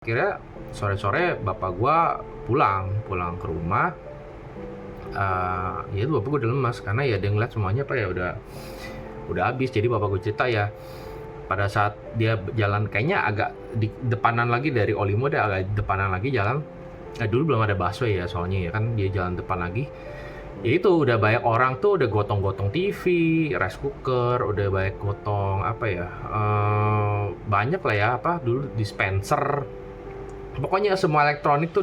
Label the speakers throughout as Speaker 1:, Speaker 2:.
Speaker 1: Akhirnya sore-sore bapak gua pulang ke rumah. Ya itu bapak gua udah lemas karena ya dia ngeliat semuanya apa ya udah habis. Jadi bapak gua cerita ya pada saat dia jalan kayaknya agak di depanan lagi dari Olimo, dia agak depanan lagi jalan. Dulu belum ada busway ya soalnya ya kan, dia jalan depan lagi. Ya itu udah banyak orang tuh udah gotong-gotong TV, rice cooker, udah banyak gotong apa ya, banyak lah ya apa dulu dispenser. Pokoknya semua elektronik tuh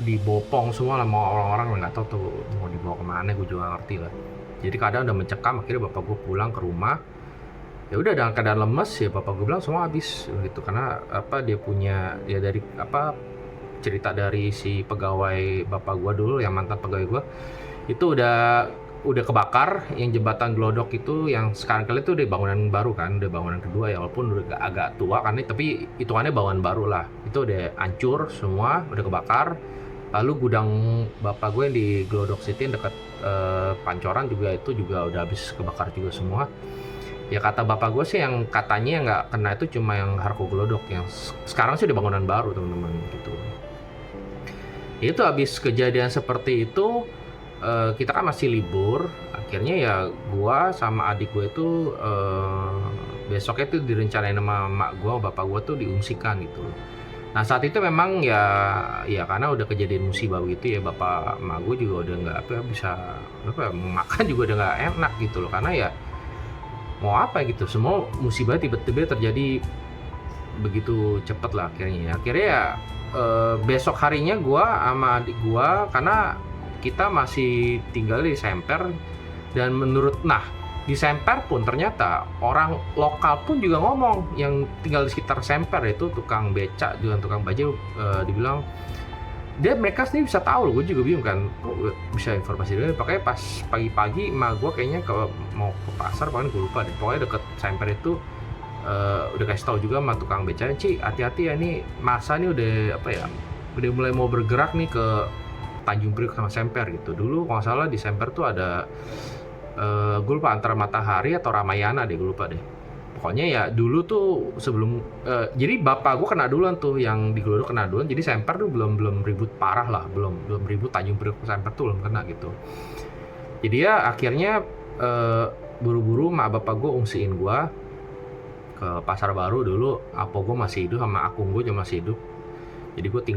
Speaker 1: dibopong semua lah sama orang-orang, nggak tahu tuh mau dibawa kemana, gue juga nggak ngerti lah. Jadi kadang udah mencekam, akhirnya bapak gue pulang ke rumah. Ya udah dalam keadaan lemes ya, bapak gue bilang semua habis gitu karena apa dia punya ya dari apa cerita dari si pegawai bapak gue dulu yang mantan pegawai gue itu udah kebakar yang jembatan Glodok itu, yang sekarang kali itu udah bangunan baru kan, udah bangunan kedua ya walaupun udah agak tua kan, tapi hitungannya bangunan baru lah. Itu udah hancur semua, udah kebakar. Lalu gudang bapak gue yang di Glodok City dekat Pancoran juga itu juga udah habis kebakar juga semua. Ya kata bapak gue sih yang katanya yang nggak kena itu cuma yang Harko Glodok, yang sekarang sih udah bangunan baru teman-teman gitu. Itu habis kejadian seperti itu, kita kan masih libur. Akhirnya ya gua sama adik gue itu besoknya tuh direncanain sama mak gua, bapak gua tuh diungsikan gitu. Nah saat itu memang ya karena udah kejadian musibah gitu ya, bapak mak gue juga udah nggak apa ya, bisa apa ya, mau makan juga udah nggak enak gitu loh, karena ya mau apa gitu, semua musibah tiba-tiba terjadi begitu cepet lah akhirnya ya. Besok harinya gua sama adik gua, karena kita masih tinggal di Semper, dan di Semper pun ternyata orang lokal pun juga ngomong yang tinggal di sekitar Semper, itu tukang becak juga tukang bajai, dibilang mereka sendiri bisa tahu loh. Gue juga bingung kan, bisa informasi dari pakai pas pagi-pagi emak gue kayaknya kalau mau ke pasar, pokoknya gue lupa deh, pokoknya deket Semper itu udah kasih tahu juga sama tukang becanya, Ci hati-hati ya, nih masa nih udah apa ya, udah mulai mau bergerak nih ke Tanjung Priok sama Semper gitu. Dulu kalau nggak salah di Semper tuh ada gue lupa antara Matahari atau Ramayana deh, gue lupa deh. Pokoknya ya dulu tuh sebelum jadi bapak gue kena duluan tuh, yang di Glodok kena duluan. Jadi Semper tuh belum ribut parah lah, belum ribut Tanjung Priok Semper tuh belum kena gitu. Jadi ya akhirnya buru-buru mak bapak gue ungsiin gue ke Pasar Baru. Dulu apo gue masih hidup sama akung gue juga masih hidup, jadi gue tinggal